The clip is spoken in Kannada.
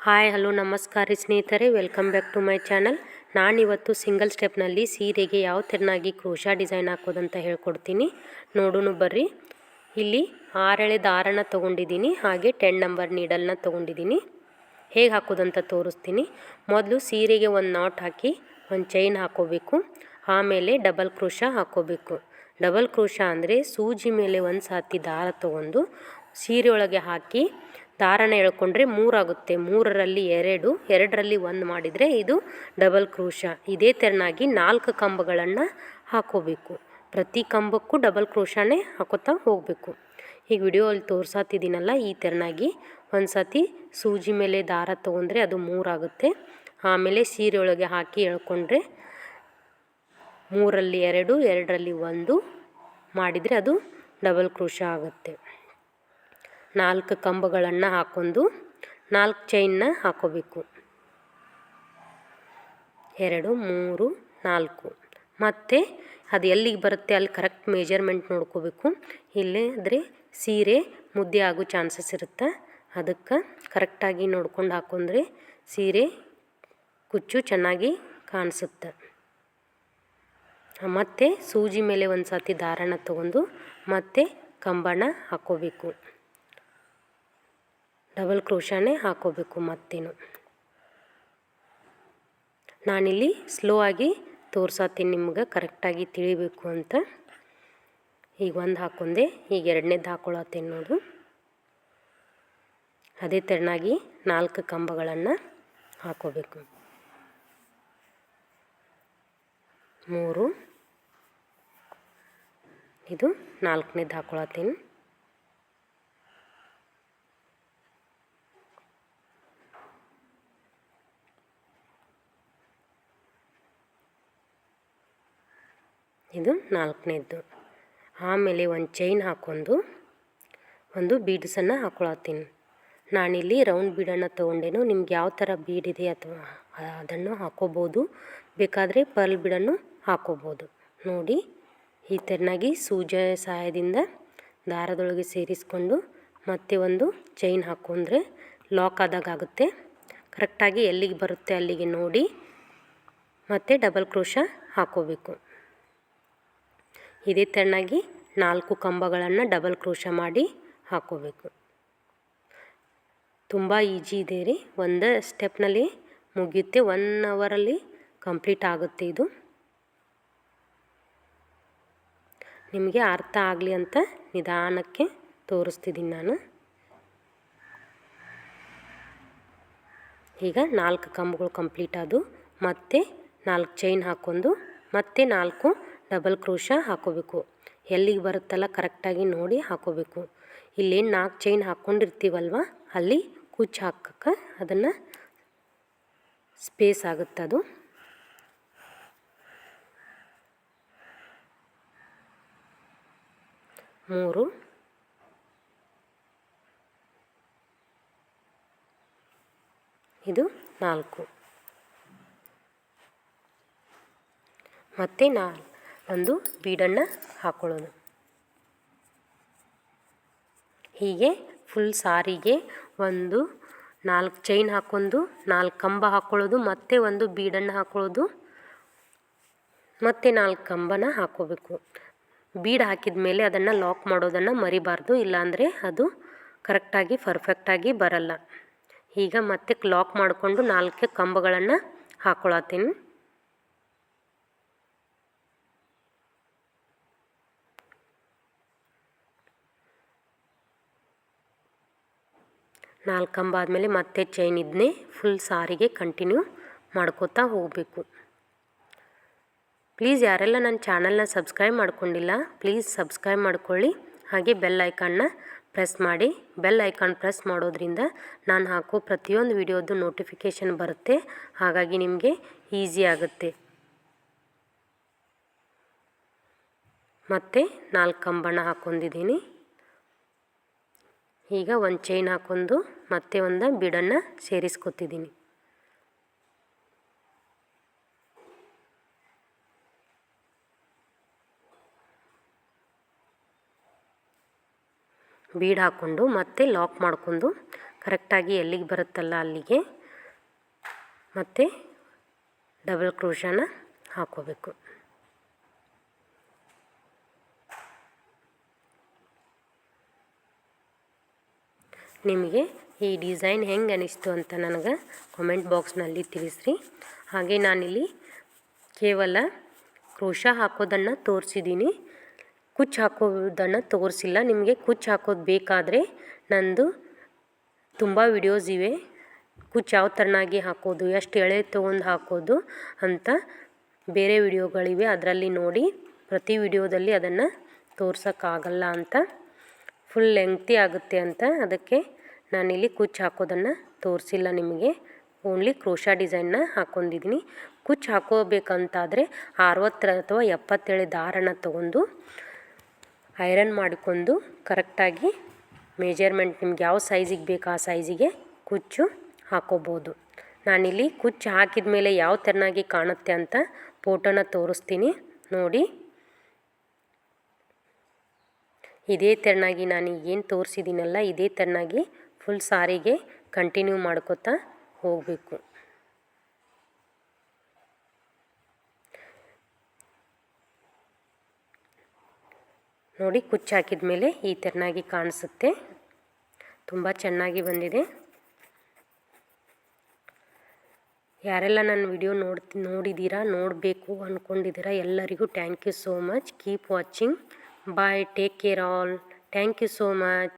ಹಾಯ್ ಹಲೋ ನಮಸ್ಕಾರ ರೀ ಸ್ನೇಹಿತರೆ, welcome back to my channel. ನಾನಿವತ್ತು ಸಿಂಗಲ್ ಸ್ಟೆಪ್ನಲ್ಲಿ ಸೀರೆಗೆ ಯಾವ ತೆರನಾಗಿ ಕ್ರೋಶಾ ಡಿಸೈನ್ ಹಾಕೋದಂತ ಹೇಳ್ಕೊಡ್ತೀನಿ. ನೋಡೋಣ ಬರ್ರಿ. ಇಲ್ಲಿ 6 ಎಳೆ ದಾರನ ತೊಗೊಂಡಿದ್ದೀನಿ, ಹಾಗೆ 10 ನಂಬರ್ ನೀಡಲ್ನ ತೊಗೊಂಡಿದ್ದೀನಿ. ಹೇಗೆ ಹಾಕೋದಂತ ತೋರಿಸ್ತೀನಿ. ಮೊದಲು ಸೀರೆಗೆ ಒಂದು ನಾಟ್ ಹಾಕಿ ಒಂದು ಚೈನ್ ಹಾಕೋಬೇಕು. ಆಮೇಲೆ ಡಬಲ್ ಕ್ರೋಶಾ ಹಾಕೋಬೇಕು. ಡಬಲ್ ಕ್ರೋಶಾ ಅಂದರೆ ಸೂಜಿ ಮೇಲೆ ಒಂದು ಸಾತಿ ದಾರ ತೊಗೊಂಡು ಸೀರೆ ಒಳಗೆ ಹಾಕಿ ದಾರನ ಎಳ್ಕೊಂಡ್ರೆ 3 ಆಗುತ್ತೆ. 3ರಲ್ಲಿ 2, 2ರಲ್ಲಿ 1 ಮಾಡಿದರೆ ಇದು ಡಬಲ್ ಕ್ರೋಶಾ. ಇದೇ ತೆರನಾಗಿ 4 ಕಂಬಗಳನ್ನು ಹಾಕೋಬೇಕು. ಪ್ರತಿ ಕಂಬಕ್ಕೂ ಡಬಲ್ ಕ್ರೋಶಾನೇ ಹಾಕೋತಾ ಹೋಗಬೇಕು. ಈಗ ವಿಡಿಯೋಲ್ಲಿ ತೋರ್ಸಾತಿದ್ದೀನಲ್ಲ, ಈ ತೆರನಾಗಿ ಒಂದು ಸತಿ ಸೂಜಿ ಮೇಲೆ ದಾರ ತೊಗೊಂಡ್ರೆ ಅದು 3 ಆಗುತ್ತೆ. ಆಮೇಲೆ ಸೀರೆ ಒಳಗೆ ಹಾಕಿ ಎಳ್ಕೊಂಡ್ರೆ 3ರಲ್ಲಿ 2, 2ರಲ್ಲಿ 1 ಮಾಡಿದರೆ ಅದು ಡಬಲ್ ಕ್ರೋಶಾ ಆಗುತ್ತೆ. 4 ಕಂಬಗಳನ್ನು ಹಾಕೊಂಡು 4 ಚೈನ್ನ ಹಾಕೋಬೇಕು. 2, 3, 4 ಮತ್ತು ಅದು ಎಲ್ಲಿಗೆ ಬರುತ್ತೆ ಅಲ್ಲಿ ಕರೆಕ್ಟ್ ಮೆಜರ್ಮೆಂಟ್ ನೋಡ್ಕೋಬೇಕು. ಇಲ್ಲೇ ಆದರೆ ಸೀರೆ ಮುದ್ದೆ ಆಗೋ ಚಾನ್ಸಸ್ ಇರುತ್ತೆ. ಅದಕ್ಕೆ ಕರೆಕ್ಟಾಗಿ ನೋಡ್ಕೊಂಡು ಹಾಕೊಂಡ್ರೆ ಸೀರೆ ಕುಚ್ಚು ಚೆನ್ನಾಗಿ ಕಾಣಿಸುತ್ತೆ. ಮತ್ತು ಸೂಜಿ ಮೇಲೆ ಒಂದು ಸಾತಿ ದಾರನ ತೊಗೊಂಡು ಮತ್ತೆ ಕಂಬನ ಹಾಕೋಬೇಕು. ಡಬಲ್ ಕ್ರೋಶಾನೇ ಹಾಕೋಬೇಕು. ಮತ್ತೇನು ನಾನಿಲ್ಲಿ ಸ್ಲೋ ಆಗಿ ತೋರ್ಸಾತೀನಿ ನಿಮ್ಗೆ ಕರೆಕ್ಟಾಗಿ ತಿಳಿಬೇಕು ಅಂತ. ಈಗ ಒಂದು ಹಾಕೊಂಡೆ, ಈಗ ಎರಡನೇದು ಹಾಕೊಳತ್ತೇನೆ ನೋಡು. ಅದೇ ತೆರನಾಗಿ 4 ಕಂಬಗಳನ್ನು ಹಾಕೋಬೇಕು. 3, ಇದು 4ನೇದು ಹಾಕೊಳತ್ತೇನೆ. ಇದು 4ನೇದು. ಆಮೇಲೆ ಒಂದು ಚೈನ್ ಹಾಕ್ಕೊಂಡು ಒಂದು ಬೀಡ್ಸನ್ನು ಹಾಕೊಳತ್ತೀನಿ. ನಾನಿಲ್ಲಿ ರೌಂಡ್ ಬೀಡನ್ನು ತೊಗೊಂಡೇನು. ನಿಮ್ಗೆ ಯಾವ ಥರ ಬೀಡಿದೆ ಅಥವಾ ಅದನ್ನು ಹಾಕೋಬೋದು. ಬೇಕಾದರೆ ಪರ್ಲ್ ಬೀಡನ್ನು ಹಾಕೋಬೋದು. ನೋಡಿ, ಈ ತೆರನಾಗಿ ಸೂಜಿ ಸಹಾಯದಿಂದ ದಾರದೊಳಗೆ ಸೇರಿಸ್ಕೊಂಡು ಮತ್ತೆ ಒಂದು ಚೈನ್ ಹಾಕೊಂಡ್ರೆ ಲಾಕ್ ಆದಾಗ ಆಗುತ್ತೆ. ಕರೆಕ್ಟಾಗಿ ಎಲ್ಲಿಗೆ ಬರುತ್ತೆ ಅಲ್ಲಿಗೆ ನೋಡಿ ಮತ್ತೆ ಡಬಲ್ ಕ್ರೋಶಾ ಹಾಕೋಬೇಕು. ಇದೇ ತೆರನಾಗಿ 4 ಕಂಬಗಳನ್ನು ಡಬಲ್ ಕ್ರೋಶಾ ಮಾಡಿ ಹಾಕೋಬೇಕು. ತುಂಬ ಈಜಿ ಇದೆ ರೀ. ಒಂದು ಸ್ಟೆಪ್ನಲ್ಲಿ ಮುಗಿಯುತ್ತೆ. 1 ಅವರಲ್ಲಿ ಕಂಪ್ಲೀಟ್ ಆಗುತ್ತೆ. ಇದು ನಿಮಗೆ ಅರ್ಥ ಆಗಲಿ ಅಂತ ನಿಧಾನಕ್ಕೆ ತೋರಿಸ್ತಿದ್ದೀನಿ ನಾನು. ಈಗ 4 ಕಂಬಗಳು ಕಂಪ್ಲೀಟ್ ಆದವು. ಮತ್ತೆ 4 ಚೈನ್ ಹಾಕ್ಕೊಂಡು ಮತ್ತೆ 4 ಡಬಲ್ ಕ್ರೋಶಾ ಹಾಕೋಬೇಕು. ಎಲ್ಲಿಗೆ ಬರುತ್ತಲ್ಲ ಕರೆಕ್ಟಾಗಿ ನೋಡಿ ಹಾಕೋಬೇಕು. ಇಲ್ಲೇನು 4 ಚೈನ್ ಹಾಕ್ಕೊಂಡಿರ್ತೀವಲ್ವ ಅಲ್ಲಿ ಕುಚ್ಚು ಹಾಕಕ್ಕೆ ಅದನ್ನು ಸ್ಪೇಸ್ ಆಗುತ್ತೆ. ಅದು ಮೂರು, ಇದು 4 ಮತ್ತು ಒಂದು ಬೀಡನ್ನು ಹಾಕೊಳ್ಳೋದು. ಹೀಗೆ ಫುಲ್ ಸಾರಿಗೆ ಒಂದು 4 ಚೈನ್ ಹಾಕ್ಕೊಂಡು 4 ಕಂಬ ಹಾಕ್ಕೊಳ್ಳೋದು, ಮತ್ತೆ ಒಂದು ಬೀಡನ್ನು ಹಾಕ್ಕೊಳ್ಳೋದು, ಮತ್ತೆ 4 ಕಂಬನ ಹಾಕೋಬೇಕು. ಬೀಡ್ ಹಾಕಿದ ಮೇಲೆ ಅದನ್ನು ಲಾಕ್ ಮಾಡೋದನ್ನು ಮರಿಬಾರ್ದು, ಇಲ್ಲಾಂದರೆ ಅದು ಕರೆಕ್ಟಾಗಿ ಪರ್ಫೆಕ್ಟಾಗಿ ಬರಲ್ಲ. ಈಗ ಮತ್ತೆ ಲಾಕ್ ಮಾಡಿಕೊಂಡು 4 ಕಂಬಗಳನ್ನು ಹಾಕ್ಕೊಳತ್ತೀನಿ. ನಾಲ್ಕು ಕಂಬ ಆದಮೇಲೆ ಮತ್ತೆ ಚೈನ್ ಇದನ್ನೇ ಫುಲ್ ಸಾರಿಗೆ ಕಂಟಿನ್ಯೂ ಮಾಡ್ಕೋತಾ ಹೋಗಬೇಕು. ಪ್ಲೀಸ್ ಯಾರೆಲ್ಲ ನನ್ನ ಚಾನಲ್ನ ಸಬ್ಸ್ಕ್ರೈಬ್ ಮಾಡ್ಕೊಂಡಿಲ್ಲ ಪ್ಲೀಸ್ ಸಬ್ಸ್ಕ್ರೈಬ್ ಮಾಡ್ಕೊಳ್ಳಿ. ಹಾಗೆ ಬೆಲ್ ಐಕಾನ್ನ ಪ್ರೆಸ್ ಮಾಡಿ. ಬೆಲ್ ಐಕಾನ್ ಪ್ರೆಸ್ ಮಾಡೋದ್ರಿಂದ ನಾನು ಹಾಕೋ ಪ್ರತಿಯೊಂದು ವಿಡಿಯೋದು ನೋಟಿಫಿಕೇಷನ್ ಬರುತ್ತೆ. ಹಾಗಾಗಿ ನಿಮಗೆ ಈಸಿ ಆಗುತ್ತೆ. ಮತ್ತು 4 ಕಂಬನ ಹಾಕ್ಕೊಂಡಿದ್ದೀನಿ. ಈಗ ಒಂದು ಚೈನ್ ಹಾಕ್ಕೊಂಡು ಮತ್ತೆ ಒಂದು ಬೀಡನ್ನು ಸೇರಿಸ್ಕೊತಿದ್ದೀನಿ. ಬೀಡ್ ಹಾಕ್ಕೊಂಡು ಮತ್ತೆ ಲಾಕ್ ಮಾಡ್ಕೊಂಡು ಕರೆಕ್ಟಾಗಿ ಎಲ್ಲಿಗೆ ಬರುತ್ತಲ್ಲ ಅಲ್ಲಿಗೆ ಮತ್ತು ಡಬಲ್ ಕ್ರೋಶಾನ ಹಾಕೋಬೇಕು. ನಿಮಗೆ ಈ ಡಿಸೈನ್ ಹೆಂಗೆ ಅನಿಸ್ತು ಅಂತ ನನಗೆ ಕಾಮೆಂಟ್ ಬಾಕ್ಸ್ನಲ್ಲಿ ತಿಳಿಸ್ರಿ. ಹಾಗೆ ನಾನಿಲ್ಲಿ ಕೇವಲ ಕ್ರೋಶಾ ಹಾಕೋದನ್ನು ತೋರಿಸಿದ್ದೀನಿ, ಕುಚ್ಚು ಹಾಕೋದನ್ನು ತೋರಿಸಿಲ್ಲ. ನಿಮಗೆ ಕುಚ್ಚು ಹಾಕೋದು ಬೇಕಾದರೆ ನಂದು ತುಂಬ ವಿಡಿಯೋಸ್ ಇವೆ, ಕುಚ್ಚು ಯಾವ ಥರನಾಗಿ ಹಾಕೋದು, ಎಷ್ಟು ಎಳೆ ತೊಗೊಂಡು ಹಾಕೋದು ಅಂತ ಬೇರೆ ವಿಡಿಯೋಗಳಿವೆ. ಅದರಲ್ಲಿ ನೋಡಿ, ಪ್ರತಿ ವಿಡಿಯೋದಲ್ಲಿ ಅದನ್ನು ತೋರ್ಸೋಕ್ಕಾಗಲ್ಲ ಅಂತ, ಫುಲ್ ಲೆಂಗ್ತಿ ಆಗುತ್ತೆ ಅಂತ, ಅದಕ್ಕೆ ನಾನಿಲ್ಲಿ ಕುಚ್ಚು ಹಾಕೋದನ್ನು ತೋರಿಸಿಲ್ಲ ನಿಮಗೆ. ಓನ್ಲಿ ಕ್ರೋಶಾ ಡಿಸೈನ್ನ ಹಾಕ್ಕೊಂಡಿದ್ದೀನಿ. ಕುಚ್ಚು ಹಾಕೋಬೇಕಂತಾದರೆ 60 ಅಥವಾ 70 ದಾರನ ತೊಗೊಂಡು ಐರನ್ ಮಾಡಿಕೊಂಡು ಕರೆಕ್ಟಾಗಿ ಮೆಜರ್ಮೆಂಟ್ ನಿಮ್ಗೆ ಯಾವ ಸೈಜಿಗೆ ಬೇಕು ಆ ಸೈಜಿಗೆ ಕುಚ್ಚು ಹಾಕೋಬೋದು. ನಾನಿಲ್ಲಿ ಕುಚ್ಚು ಹಾಕಿದ ಮೇಲೆ ಯಾವ ಥರನಾಗಿ ಕಾಣುತ್ತೆ ಅಂತ ಫೋಟೋನ ತೋರಿಸ್ತೀನಿ ನೋಡಿ. ಇದೇ ಥರನಾಗಿ ನಾನು ಏನು ತೋರಿಸಿದ್ದೀನಲ್ಲ, ಇದೇ ಥರನಾಗಿ ಫುಲ್ ಸಾರಿಗೆ ಕಂಟಿನ್ಯೂ ಮಾಡ್ಕೋತಾ ಹೋಗಬೇಕು. ನೋಡಿ, ಕುಚ್ಚು ಹಾಕಿದ ಮೇಲೆ ಈ ಥರನಾಗಿ ಕಾಣಿಸುತ್ತೆ. ತುಂಬ ಚೆನ್ನಾಗಿ ಬಂದಿದೆ. ಯಾರೆಲ್ಲ ನನ್ನ ವಿಡಿಯೋ ನೋಡಿದ್ದೀರಾ, ನೋಡಬೇಕು ಅಂದ್ಕೊಂಡಿದ್ದೀರಾ, ಎಲ್ಲರಿಗೂ thank you so much. Keep watching. Bye, take care all. Thank you so much.